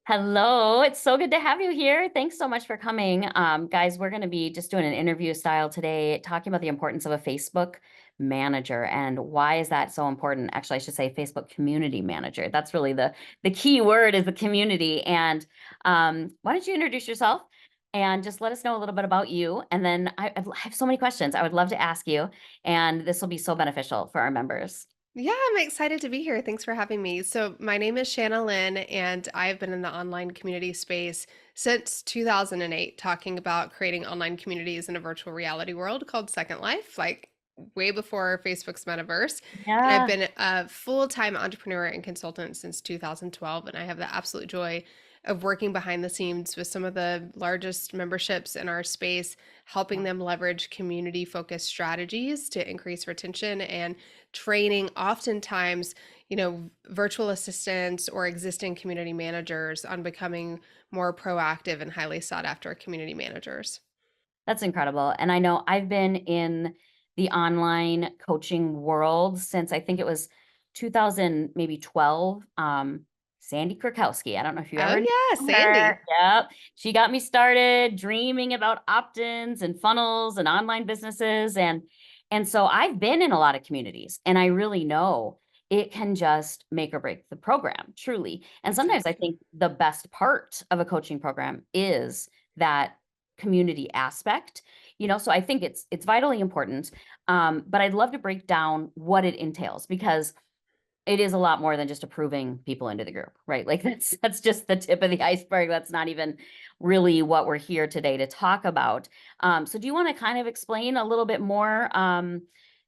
Hello, it's so good to have you here. Thanks so much for coming. Guys, we're going to be just doing an interview style today, talking about the importance of a Facebook manager and why is that so important? Actually, I should say Facebook community manager. That's really the key word is the community. And why don't you introduce yourself and just let us know a little bit about you? And then I have so many questions I would love to ask you, and this will be so beneficial for our members. Yeah, I'm excited to be here. Thanks for having me. So, my name is Shanna Lynn, and I've been in the online community space since 2008, talking about creating online communities in a virtual reality world called Second Life, like way before Facebook's metaverse. And I've Yeah. been a full time entrepreneur and consultant since 2012. And I have the absolute joy of working behind the scenes with some of the largest memberships in our space, helping them leverage community focused strategies to increase retention and training oftentimes virtual assistants or existing community managers on becoming more proactive and highly sought after community managers. That's incredible. And I know I've been in the online coaching world since I think it was 2000, maybe 12. Sandy Krakowski. I don't know if you Oh ever yeah, knew her. Sandy. Yep. She got me started dreaming about opt-ins and funnels and online businesses. And so I've been in a lot of communities and I really know it can just make or break the program, truly. And sometimes I Exactly. think the best part of a coaching program is that community aspect, so I think it's vitally important. But I'd love to break down what it entails because it is a lot more than just approving people into the group, right? Like that's just the tip of the iceberg. That's not even really what we're here today to talk about. So do you want to kind of explain a little bit more?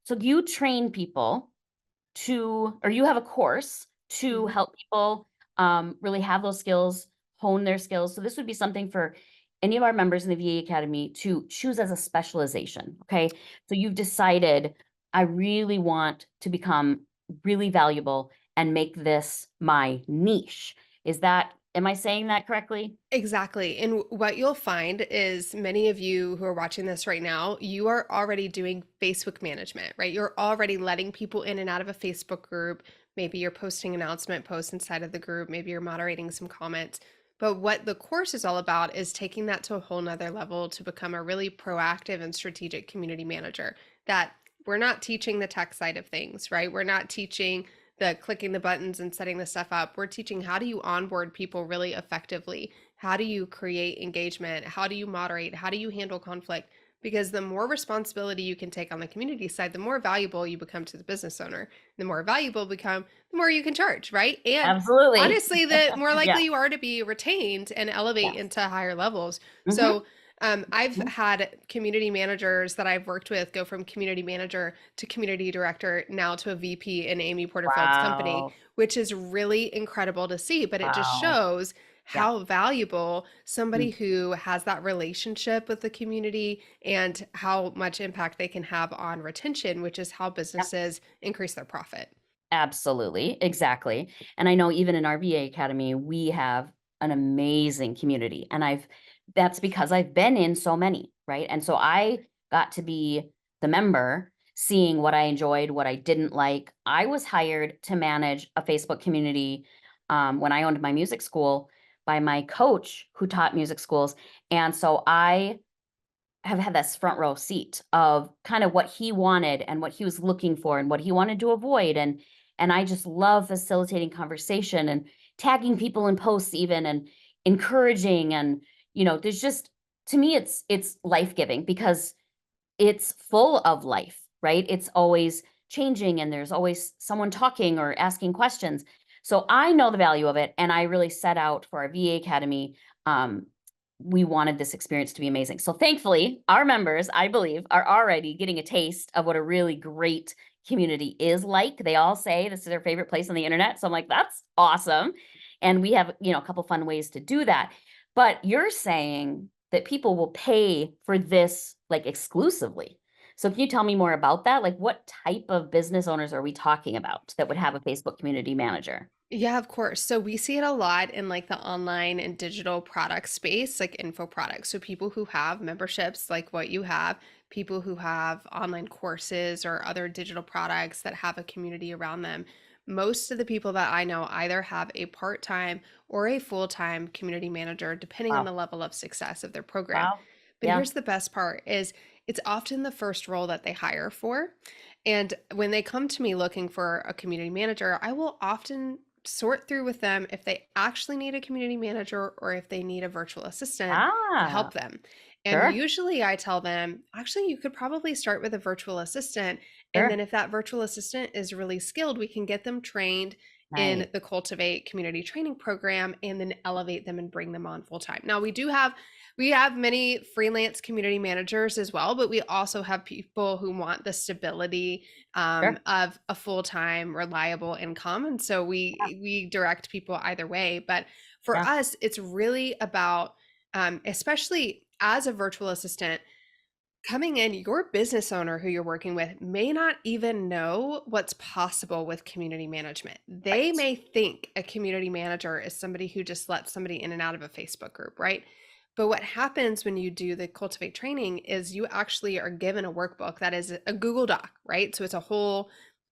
So do you train people or you have a course to Mhm. help people really have those skills, hone their skills. So this would be something for any of our members in the VA Academy to choose as a specialization. Okay. So you've decided, I really want to become really valuable and make this my niche. Am I saying that correctly? Exactly. And what you'll find is many of you who are watching this right now, you are already doing Facebook management, right? You're already letting people in and out of a Facebook group. Maybe you're posting announcement posts inside of the group. Maybe you're moderating some comments. But what the course is all about is taking that to a whole nother level to become a really proactive and strategic community manager. That we're not teaching the tech side of things, right? We're not teaching the clicking the buttons and setting the stuff up. We're teaching how do you onboard people really effectively, how do you create engagement? How do you moderate? How do you handle conflict? Because the more responsibility you can take on the community side, the more valuable you become to the business owner. The more valuable you become, the more you can charge, right? And Absolutely. honestly, the more Yeah. likely you are to be retained and elevate Yes. into higher levels. Hmm. So, I've had community managers that I've worked with go from community manager to community director now to a VP in Amy Porterfield's company, Wow. which is really incredible to see. But it just Wow. shows Yeah. how valuable somebody Mm. who has that relationship with the community and how much impact they can have on retention, which is how Yep. businesses increase their profit. Absolutely, exactly. And I know even in our VA Academy, we have an amazing community. And that's because I've been in so many, right? And so I got to be the member, seeing what I enjoyed, what I didn't like. I was hired to manage a Facebook community when I owned my music school by my coach who taught music schools. And so I have had this front row seat of kind of what he wanted and what he was looking for and what he wanted to avoid. And I just love facilitating conversation and tagging people in posts even and encouraging. And there's just, to me, it's life-giving because it's full of life, right? It's always changing and there's always someone talking or asking questions. So I know the value of it. And I really set out for our VA Academy. Um, we wanted this experience to be amazing. So thankfully, our members, I believe, are already getting a taste of what a really great community is like. They all say this is their favorite place on the internet. So I'm like, that's awesome. And we have, a couple fun ways to do that. But you're saying that people will pay for this, like, exclusively. So can you tell me more about that? Like, what type of business owners are we talking about that would have a Facebook community manager? Yeah, of course. So we see it a lot in like the online and digital product space, like info products. So people who have memberships like what you have, people who have online courses or other digital products that have a community around them. most of the people that I know either have a part-time or a full-time community manager, depending on Wow. the level of success of their program. Wow. But Yeah. here's the best part is it's often the first role that they hire for. And when they come to me looking for a community manager, I will often sort through with them if they actually need a community manager or if they need a virtual assistant to Ah, help them. And sure. usually I tell them, actually, you could probably start with a virtual assistant. And then Sure. if that virtual assistant is really skilled, we can get them trained in Nice. the Cultivate community training program and then elevate them and bring them on full time. Now we have many freelance community managers as well, but we also have people who want the stability Sure. of a full-time reliable income, and so Yeah. we direct people either way. But for Yeah. us it's really about especially as a virtual assistant coming in, your business owner who you're working with may not even know what's possible with community management. They Right. may think a community manager is somebody who just lets somebody in and out of a Facebook group, right? But what happens when you do the Cultivate training is you actually are given a workbook that is a Google Doc, right? So it's a whole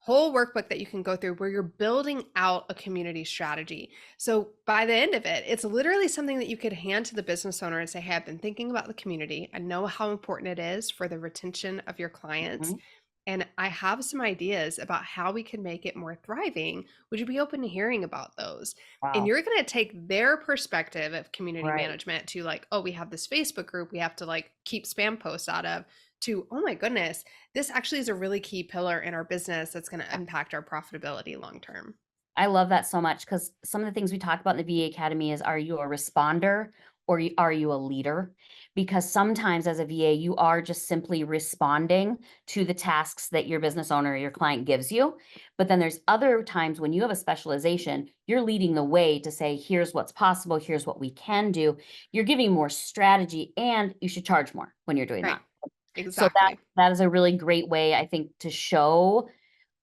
workbook that you can go through where you're building out a community strategy. So by the end of it, it's literally something that you could hand to the business owner and say, hey, I've been thinking about the community. I know how important it is for the retention of your clients. Mhm. And I have some ideas about how we can make it more thriving. Would you be open to hearing about those? And Wow. you're going to take their perspective of community Right. management to like, oh, we have this Facebook group we have to like keep spam posts out of, to, oh my goodness, this actually is a really key pillar in our business that's going to Yeah. impact our profitability long term. I love that so much because some of the things we talk about in the VA Academy is, are you a responder or are you a leader? Because sometimes as a VA, you are just simply responding to the tasks that your business owner or your client gives you. But then there's other times when you have a specialization, you're leading the way to say, here's what's possible, here's what we can do. You're giving more strategy and you should charge more when you're doing Right. that. So Exactly. that is a really great way, I think, to show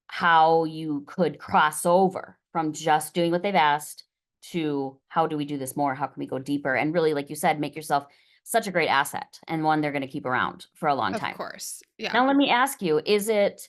how you could cross over from just doing what they've asked to how do we do this more? How can we go deeper? And really, like you said, make yourself such a great asset and one they're going to keep around for a long Of time. course. Yeah. Now, let me ask you, is it,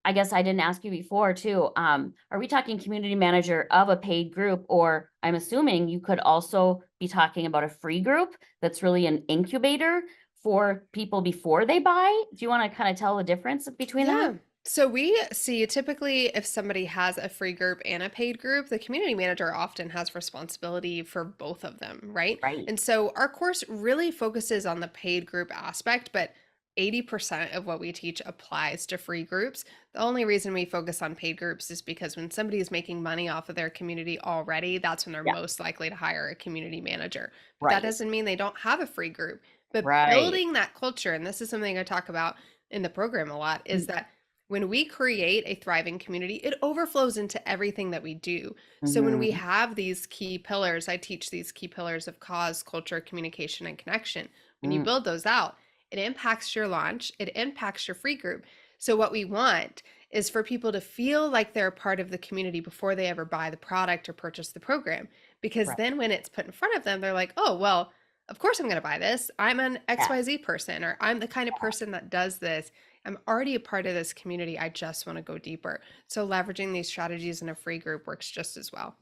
I guess I didn't ask you before too. Are we talking community manager of a paid group, or I'm assuming you could also be talking about a free group that's really an incubator for people before they buy? Do you want to kind of tell the difference between that? Yeah. So we see typically if somebody has a free group and a paid group, the community manager often has responsibility for both of them, right? Right. And so our course really focuses on the paid group aspect, but 80% of what we teach applies to free groups. The only reason we focus on paid groups is because when somebody is making money off of their community already, that's when they're Yeah. most likely to hire a community manager. But that Right. doesn't mean they don't have a free group. But Right. building that culture, and this is something I talk about in the program a lot, is Mm. that when we create a thriving community, it overflows into everything that we do. So when we Mhm. have these key pillars, I teach these key pillars of cause, culture, communication, and connection. When you Mm. build those out, it impacts your launch, it impacts your free group. So what we want is for people to feel like they're a part of the community before they ever buy the product or purchase the program. Because Right. then when it's put in front of them, they're like, oh, well, of course I'm going to buy this. I'm an Yeah. XYZ person, or I'm the kind of person that does this. I'm already a part of this community. I just want to go deeper. So leveraging these strategies in a free group works just as well.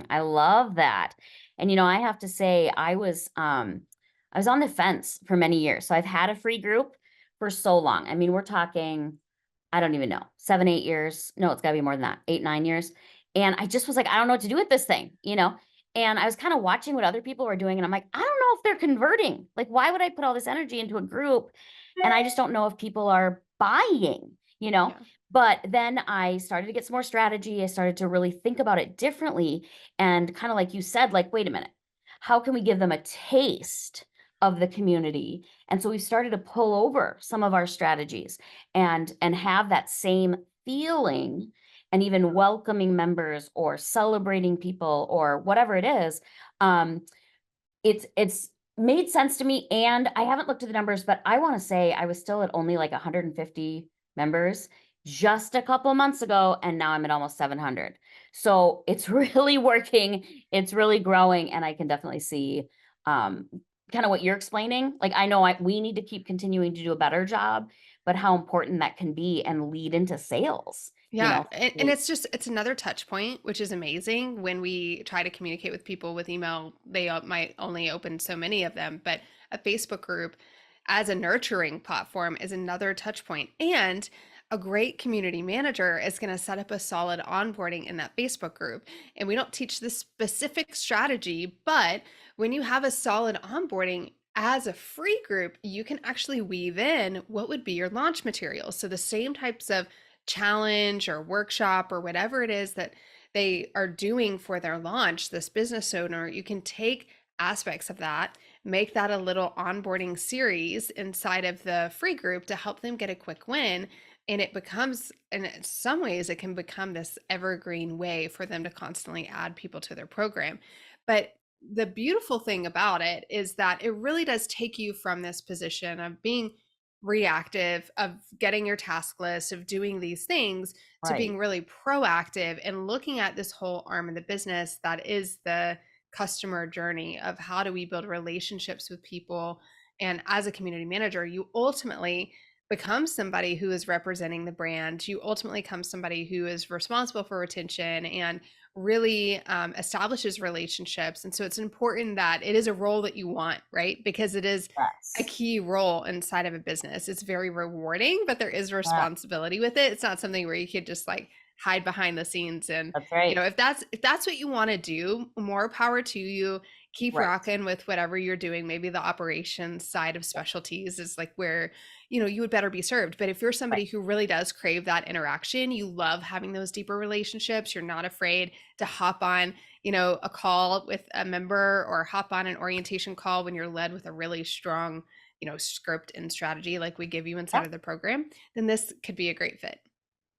I love that. And I have to say I was on the fence for many years. So I've had a free group for so long. I mean, we're talking, I don't even know, 7, 8 years. No, it's got to be more than that. 8, 9 years. And I just was like, I don't know what to do with this thing. And I was kind of watching what other people were doing and I'm like, I don't know if they're converting. Like, why would I put all this energy into a group? And I just don't know if people are buying, you know? Yeah. But then I started to get some more strategy. I started to really think about it differently. And kind of like you said, like, wait a minute, how can we give them a taste of the community? And so we started to pull over some of our strategies and have that same feeling and even welcoming members or celebrating people or whatever it is. Um, it's made sense to me, and I haven't looked at the numbers, but I wanna say I was still at only, like, 150 members just a couple months ago, and now I'm at almost 700. So, it's really working, it's really growing, and I can definitely see, um, kinda what you're explaining. Like, I know we need to keep continuing to do a better job, but how important that can be and lead into sales, Yeah, and through- it's another touch point, which is amazing. When we try to communicate with people with email, they might only open so many of them, but a Facebook group as a nurturing platform is another touch point. And a great community manager is going to set up a solid onboarding in that Facebook group. And we don't teach this specific strategy, but when you have a solid onboarding as a free group, you can actually weave in what would be your launch materials. So the same types of challenge or workshop or whatever it is that they are doing for their launch, this business owner, you can take aspects of that, make that a little onboarding series inside of the free group to help them get a quick win. And it becomes, in some ways, it can become this evergreen way for them to constantly add people to their program. But the beautiful thing about it is that it really does take you from this position of being reactive, of getting your task list, of doing these things, to right. being really proactive and looking at this whole arm of the business that is the customer journey of how do we build relationships with people. And as a community manager, you ultimately become somebody who is representing the brand. You ultimately become somebody who is responsible for retention and really establishes relationships. And so it's important that it is a role that you want, right? Because it is a Yes. key role inside of a business. It's very rewarding, but there is Yeah, responsibility with it. It's not something where you could just like hide behind the scenes. And that's right. if that's what you want to do, more power to you. Keep Right. rocking with whatever you're doing. Maybe the operations side of specialties is like where you would better be served. But if you're Right. somebody who really does crave that interaction, you love having those deeper relationships, you're not afraid to hop on a call with a member or hop on an orientation call when you're led with a really strong script and strategy like we give you Yeah. inside of the program, then this could be a great fit.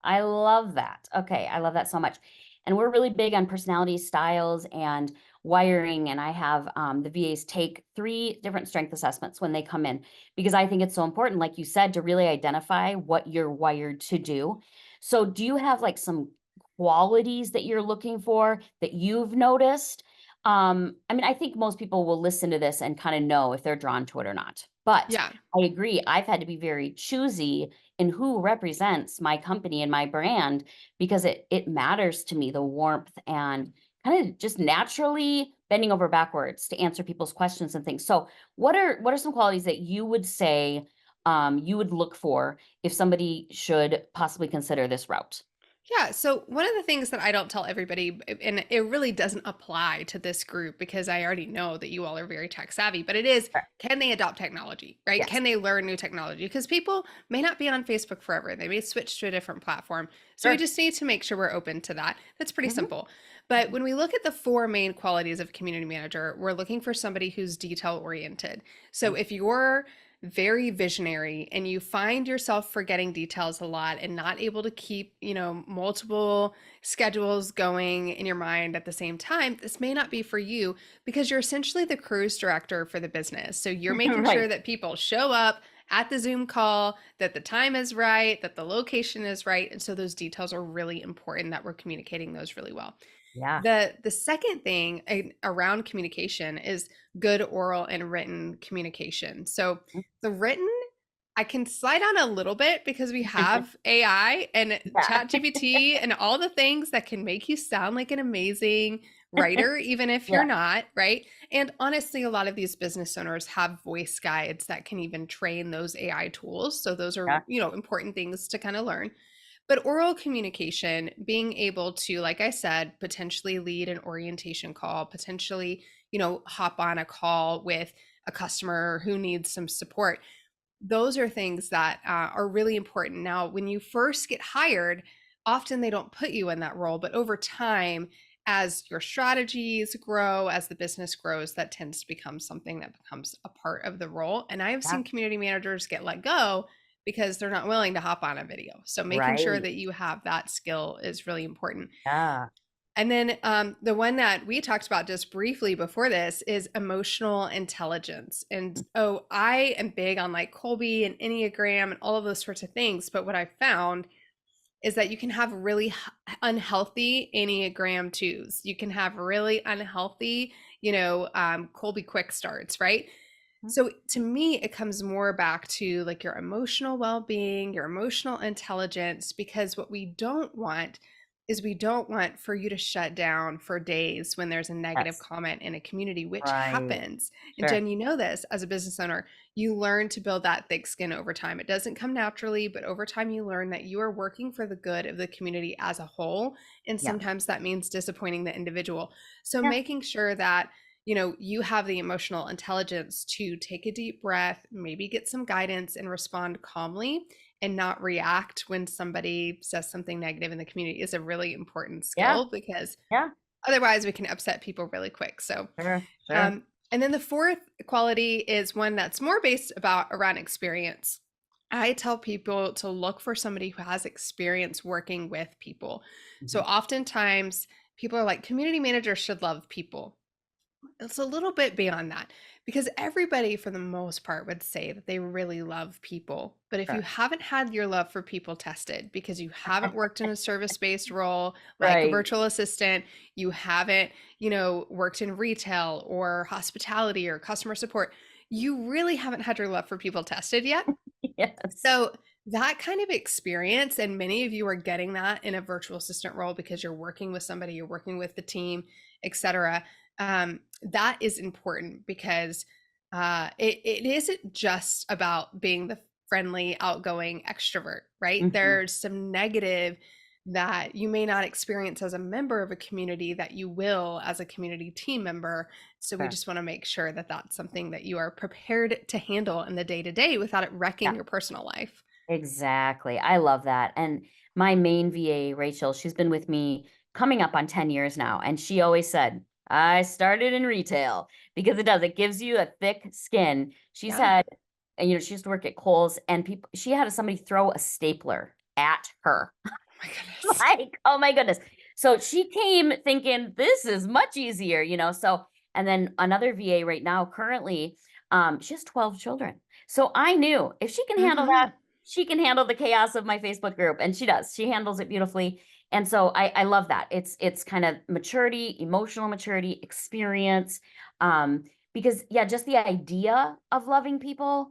I love that. Okay, I love that so much. And we're really big on personality styles and wiring. And I have the VAs take 3 different strength assessments when they come in because I think it's so important, like you said, to really identify what you're wired to do. So, do you have like some qualities that you're looking for that you've noticed? I mean, I think most people will listen to this and kind of know if they're drawn to it or not. But Yeah. I agree, I've had to be very choosy and who represents my company and my brand because it matters to me, the warmth and kind of just naturally bending over backwards to answer people's questions and things. So what are some qualities that you would say you would look for if somebody should possibly consider this route? Yeah. So one of the things that I don't tell everybody, and it really doesn't apply to this group because I already know that you all are very tech savvy, but it is, Sure. can they adopt technology, right? Yes. Can they learn new technology? Because people may not be on Facebook forever. They may switch to a different platform. So we Sure. just need to make sure we're open to that. That's pretty Hmm. simple. But when we look at the 4 main qualities of a community manager, we're looking for somebody who's detail oriented. So if you're very visionary and you find yourself forgetting details a lot and not able to keep, multiple schedules going in your mind at the same time, this may not be for you because you're essentially the cruise director for the business. So you're making Right. sure that people show up at the Zoom call, that the time is right, that the location is right. And so those details are really important that we're communicating those really well. Yeah. The second thing around communication is good oral and written communication. So the written, I can slide on a little bit because we have AI and Yeah. ChatGPT and all the things that can make you sound like an amazing writer, even if you're Yeah. not, right? And honestly, a lot of these business owners have voice guides that can even train those AI tools. So those are, Yeah. important things to kind of learn. But oral communication, being able to, like I said, potentially lead an orientation call, potentially, hop on a call with a customer who needs some support. Those are things that are really important. Now, when you first get hired, often they don't put you in that role, but over time, as your strategies grow, as the business grows, that tends to become something that becomes a part of the role. And I have Yeah. seen community managers get let go because they're not willing to hop on a video. So making sure Right. that you have that skill is really important. Yeah. And then the one that we talked about just briefly before this is emotional intelligence. And oh, I am big on like Colby and Enneagram and all of those sorts of things. But what I found is that you can have really unhealthy Enneagram twos. You can have really unhealthy, Colby quick starts, right? So to me, it comes more back to like your emotional well-being, your emotional intelligence, because what we don't want is we don't want for you to shut down for days when there's a negative Yes. comment in a community, which Right. happens. And Sure. Jen, you know this as a business owner, you learn to build that thick skin over time. It doesn't come naturally, but over time you learn that you are working for the good of the community as a whole. And Yeah. sometimes that means disappointing the individual. So Yeah. making sure that you have the emotional intelligence to take a deep breath, maybe get some guidance and respond calmly and not react when somebody says something negative in the community is a really important Yeah. skill because Yeah. otherwise we can upset people really quick. So, Sure. Sure. um, and then the fourth quality is one that's more based about around experience. I tell people to look for somebody who has experience working with people. So Mhm. oftentimes people are like, community managers should love people. It's a little bit beyond that because everybody, for the most part, would say that they really love people. But if you Sure. haven't had your love for people tested because you haven't worked in a service based role like a Right. virtual assistant, you haven't, worked in retail or hospitality or customer support, you really haven't had your love for people tested yet. Yes. So, that kind of experience, and many of you are getting that in a virtual assistant role because you're working with somebody, you're working with the team, etc. That is important because it isn't just about being the friendly, outgoing extrovert, right? Mhm. There's some negative that you may not experience as a member of a community that you will as a community team member. So we Sure. just want to make sure that that's something that you are prepared to handle in the day to day without it Yeah. wrecking your personal life. Exactly. I love that. And my main VA, Rachel, she's been with me coming up on 10 years now. And she always said, I started in retail because it does. It gives you a thick skin. She's Yeah. had, and she used to work at Kohl's and people, she had somebody throw a stapler at her. Oh my goodness. Like, oh my goodness. So she came thinking this is much easier. So, and then another VA right now, currently, she has 12 children. So I knew if she can handle Hmm. that, she can handle the chaos of my Facebook group. And she does. She handles it beautifully. And so I love that. It's kind of maturity, emotional maturity, experience. Um, because yeah, just the idea of loving people,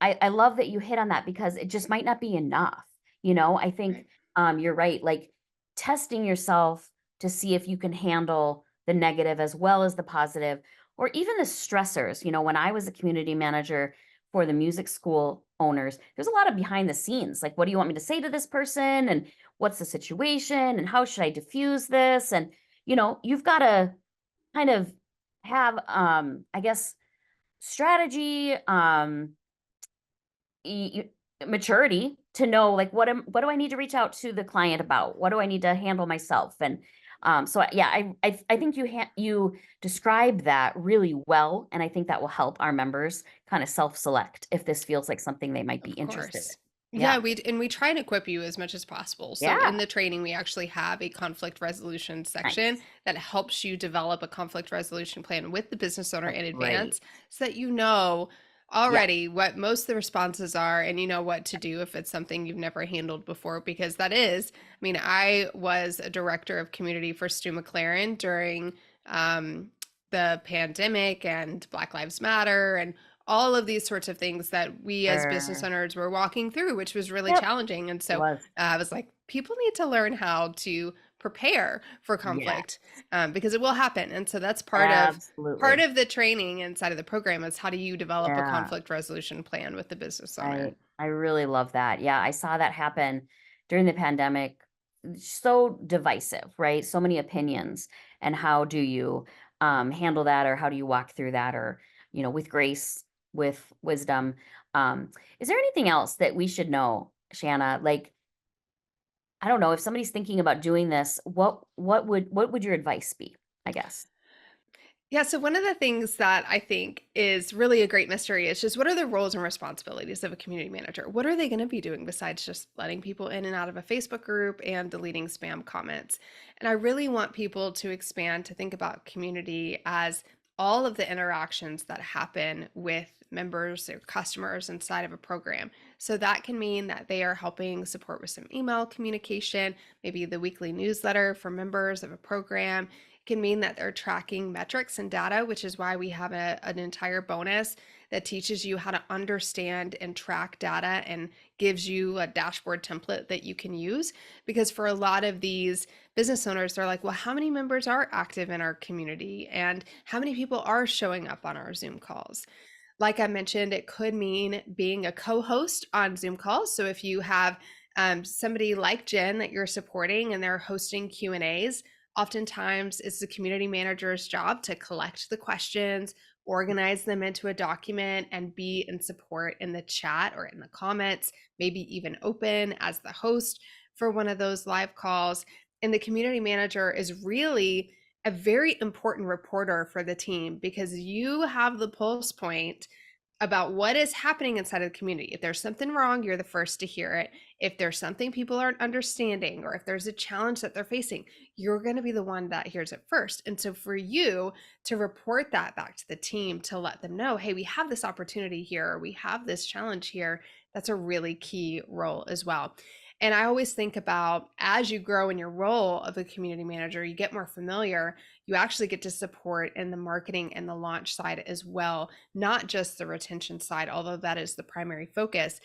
I love that you hit on that because it just might not be enough. I think Right. you're right. Like testing yourself to see if you can handle the negative as well as the positive, or even the stressors. When I was a community manager for the music school owners, there's a lot of behind the scenes. Like, what do you want me to say to this person? And what's the situation? And how should I diffuse this? And, you've got to kind of have, I guess, strategy, maturity to know like what do I need to reach out to the client about? What do I need to handle myself? And yeah, I think you describe that really well, and I think that will help our members kind of self-select if this feels like something they might be Of interested course. in. Yeah. Yeah, we try and equip you as much as possible. So Yeah. in the training, we actually have a conflict resolution section Nice. that helps you develop a conflict resolution plan with the business owner That's in great. advance so that you know Yeah. already what most of the responses are and you know what to do if it's something you've never handled before because I was a director of community for Stu McLaren during the pandemic and Black Lives Matter and all of these sorts of things that we as business Sure. owners were walking through, which was really Yep. challenging. And It so was. I was like, people need to learn how to prepare for Yeah. conflict because it will happen. And so that's part Absolutely. of the training inside of the program is how do you develop a Yeah. conflict resolution plan with the business owner. I really love that. Yeah, I saw that happen during the pandemic. So divisive, right? So many opinions. And how do you handle that, or how do you walk through that, or with grace, with wisdom? Is there anything else that we should know, Shanna? Like, I don't know, if somebody's thinking about doing this, what would your advice be, I guess? Yeah, so one of the things that I think is really a great mystery is just what are the roles and responsibilities of a community manager? What are they going to be doing besides just letting people in and out of a Facebook group and deleting spam comments? And I really want people to expand to think about community as all of the interactions that happen with members or customers inside of a program. So that can mean that they are helping support with some email communication, maybe the weekly newsletter for members of a program. can mean that they're tracking metrics and data, which is why we have an entire bonus that teaches you how to understand and track data and gives you a dashboard template that you can use. Because for a lot of these business owners, they're like, well, how many members are active in our community? And how many people are showing up on our Zoom calls? Like I mentioned, it could mean being a co-host on Zoom calls. So if you have somebody like Jen that you're supporting and they're hosting Q&As, oftentimes it's the community manager's job to collect the questions, organize them into a document, and be in support in the chat or in the comments, maybe even open as the host for one of those live calls. And the community manager is really a very important reporter for the team because you have the pulse point about what is happening inside of the community. If there's something wrong, you're the first to hear it. If there's something people aren't understanding, or if there's a challenge that they're facing, you're going to be the one that hears it first. And so for you to report that back to the team, to let them know, hey, we have this opportunity here, or we have this challenge here, that's a really key role as well. And I always think about, as you grow in your role of a community manager, you get more familiar, you actually get to support in the marketing and the launch side as well, not just the retention side, although that is the primary focus.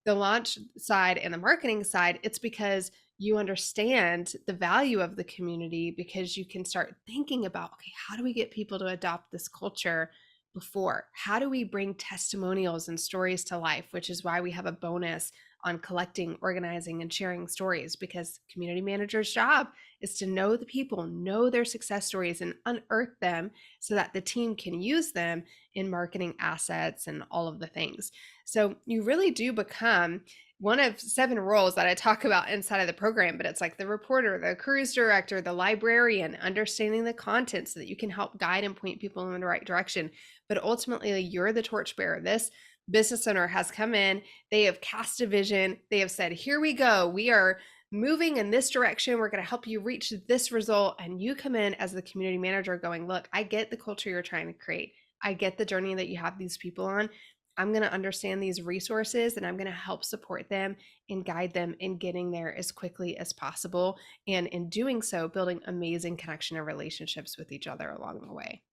The launch side and the marketing side, it's because you understand the value of the community, because you can start thinking about, okay, how do we get people to adopt this culture before? How do we bring testimonials and stories to life, which is why we have a bonus on collecting, organizing, and sharing stories, because community manager's job is to know the people, know their success stories, and unearth them so that the team can use them in marketing assets and all of the things. So you really do become one of 7 roles that I talk about inside of the program, but it's like the reporter, the cruise director, the librarian, understanding the content so that you can help guide and point people in the right direction. But ultimately, you're the torchbearer. This business owner has come in, they have cast a vision, they have said, here we go, we are moving in this direction, we're going to help you reach this result. And you come in as the community manager going, look, I get the culture you're trying to create, I get the journey that you have these people on, I'm going to understand these resources and I'm going to help support them and guide them in getting there as quickly as possible, and in doing so, building amazing connection and relationships with each other along the way.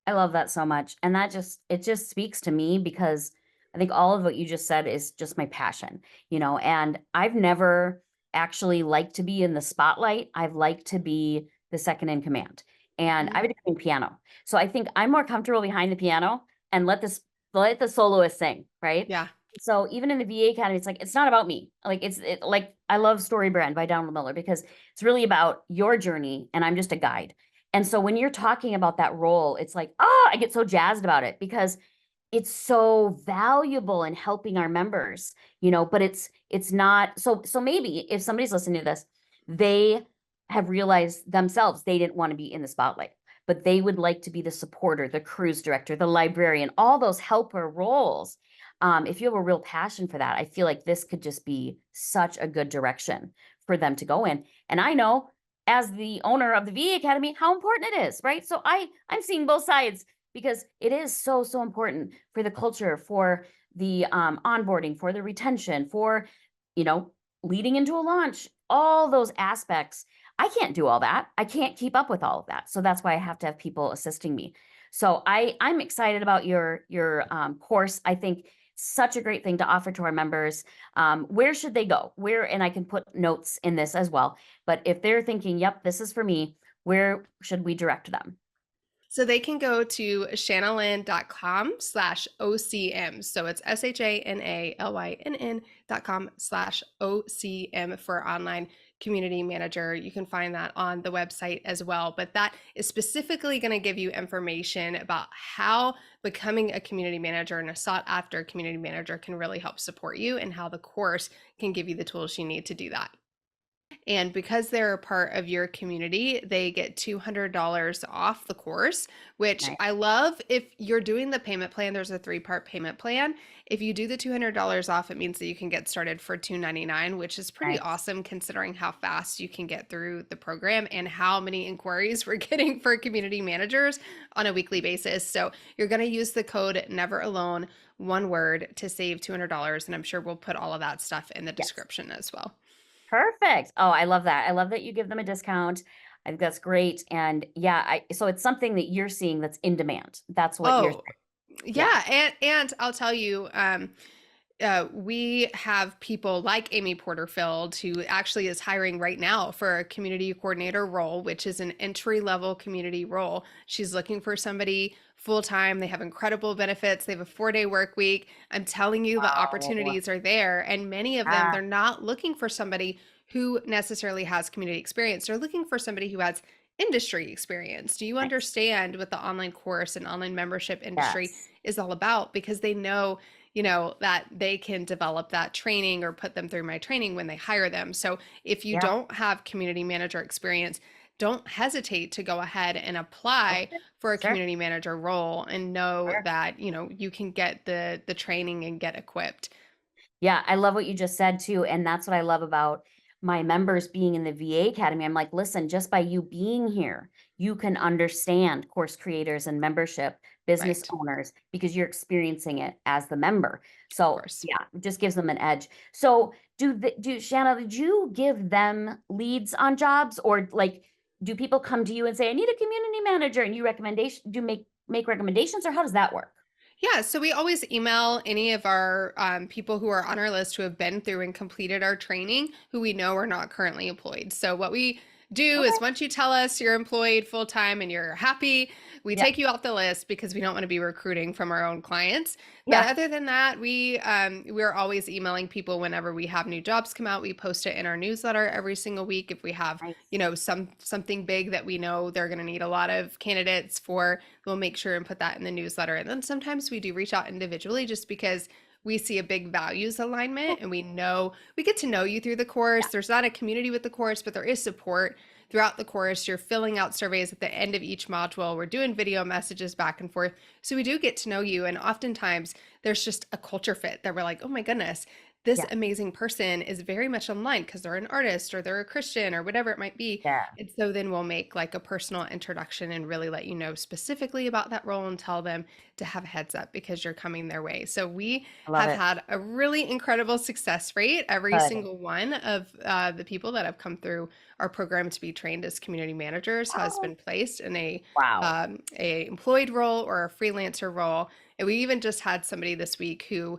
I love that so much. And it just speaks to me because I think all of what you just said is just my passion, and I've never actually liked to be in the spotlight. I've liked to be the second in command. And I've been doing piano. So I think I'm more comfortable behind the piano and let the soloist sing, right? Yeah. So even in the VA Academy, it's like, it's not about me. Like like I love Story Brand by Donald Miller because it's really about your journey and I'm just a guide. And so when you're talking about that role, it's like, I get so jazzed about it because it's so valuable in helping our members, but it's not so maybe if somebody's listening to this, they have realized themselves they didn't want to be in the spotlight, but they would like to be the supporter, the cruise director, the librarian, all those helper roles. If you have a real passion for that, I feel like this could just be such a good direction for them to go in. And I know as the owner of the VA Academy, how important it is, right? So I'm seeing both sides because it is so, so important for the culture, for the onboarding, for the retention, for, you know, leading into a launch, all those aspects. I can't do all that. I can't keep up with all of that. So that's why I have to have people assisting me. So I'm excited about your course. I think such a great thing to offer to our members. Where should they go? And I can put notes in this as well. But if they're thinking, yep, this is for me, where should we direct them? So they can go to shanalynn.com/OCM. So it's SHANALYNN.com/OCM for online community manager. You can find that on the website as well. But that is specifically going to give you information about how becoming a community manager and a sought after community manager can really help support you, and how the course can give you the tools you need to do that. And because they're a part of your community, they get $200 off the course, which Right. I love. If you're doing the payment plan, there's a 3-part payment plan. If you do the $200 off, it means that you can get started for $299, which is pretty Right. awesome considering how fast you can get through the program and how many inquiries we're getting for community managers on a weekly basis. So you're going to use the code Never Alone, one word, to save $200. And I'm sure we'll put all of that stuff in the Yes. description as well. Perfect. Oh, I love that. I love that you give them a discount. I think that's great. And yeah, so it's something that you're seeing that's in demand. That's what you're Oh, saying. Yeah. yeah, and I'll tell you, we have people like Amy Porterfield, who actually is hiring right now for a community coordinator role, which is an entry level community role. She's looking for somebody full time. They have incredible benefits. They have a 4-day work week. I'm telling you, the Wow. opportunities are there. And many of them, Ah, they're not looking for somebody who necessarily has community experience. They're looking for somebody who has industry experience. Do you nice. understand what the online course and online membership industry Yes. is all about? Because they know, that they can develop that training or put them through my training when they hire them. So if you Yeah. don't have community manager experience, don't hesitate to go ahead and apply Okay. for a Sure. community manager role and know Sure. that, you can get the training and get equipped. Yeah, I love what you just said too. And that's what I love about my members being in the VA Academy. I'm like, listen, just by you being here, you can understand course creators and membership business Right. owners because you're experiencing it as the member. Of So course. yeah, it just gives them an edge. So Shanna, did you give them leads on jobs, or like do people come to you and say, I need a community manager, and you recommendation, do you make recommendations, or how does that work? Yeah, so we always email any of our people who are on our list who have been through and completed our training who we know are not currently employed. So, what we do is Okay. once you tell us you're employed full time and you're happy, we Yeah. take you off the list because we don't want to be recruiting from our own clients. But Yeah. other than that, we're always emailing people whenever we have new jobs come out. We post it in our newsletter every single week if we have, Nice. something big that we know they're going to need a lot of candidates for. We'll make sure and put that in the newsletter. And then sometimes we do reach out individually just because we see a big values alignment and we know we get to know you through the course. Yeah. There's not a community with the course, but there is support throughout the course. You're filling out surveys at the end of each module. We're doing video messages back and forth. So we do get to know you. And oftentimes there's just a culture fit that we're like, oh my goodness, this Yeah. amazing person is very much online because they're an artist or they're a Christian or whatever it might be. Yeah. And so then we'll make like a personal introduction and really let you know specifically about that role and tell them to have a heads up because you're coming their way. So we I love have it. had a really incredible success rate. Every Good. single one of the people that have come through our program to be trained as community managers has Oh, been placed in wow. a employed role or a freelancer role. And we even just had somebody this week who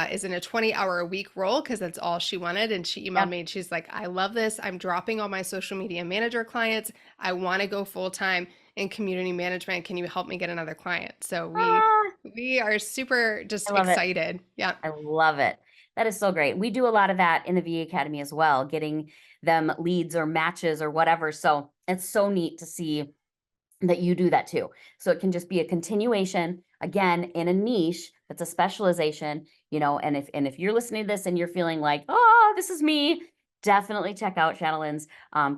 is in a 20-hour a week role because that's all she wanted. And she emailed Yeah. me and she's like, I love this. I'm dropping all my social media manager clients. I want to go full time in community management. Can you help me get another client? So Ah, we are super just I love it. excited. Yeah. I love it. That is so great. We do a lot of that in the VA Academy as well, getting them leads or matches or whatever. So it's so neat to see that you do that too. So it can just be a continuation, again, in a niche that's a specialization, and if you're listening to this and you're feeling like, oh, this is me, definitely check out Shannon's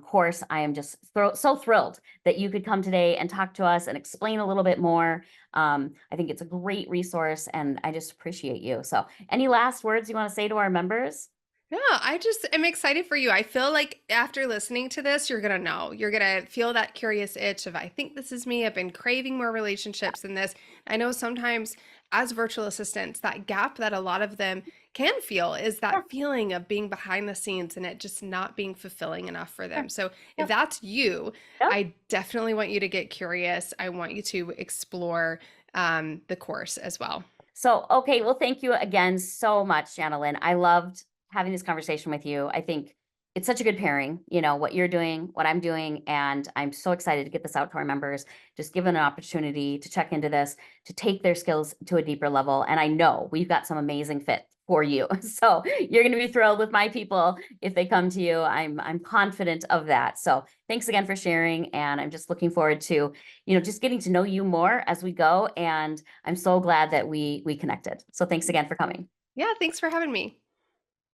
course. I am just so thrilled that you could come today and talk to us and explain a little bit more. I think it's a great resource and I just appreciate you. So any last words you want to say to our members? Yeah, I just am excited for you. I feel like after listening to this, you're going to know. You're going to feel that curious itch of, I think this is me. I've been craving more relationships than this. I know sometimes as virtual assistants, that gap that a lot of them can feel is Yeah, that feeling of being behind the scenes and it just not being fulfilling enough for sure. them. So if Yep. that's you, Yep. I definitely want you to get curious. I want you to explore the course as well. So, okay, well, thank you again so much, Janelyn. I loved having this conversation with you. I think it's such a good pairing, what you're doing, what I'm doing, and I'm so excited to get this out to our members, just given an opportunity to check into this, to take their skills to a deeper level. And I know we've got some amazing fit for you. So you're going to be thrilled with my people if they come to you. I'm confident of that. So thanks again for sharing. And I'm just looking forward to, just getting to know you more as we go. And I'm so glad that we connected. So thanks again for coming. Yeah, thanks for having me.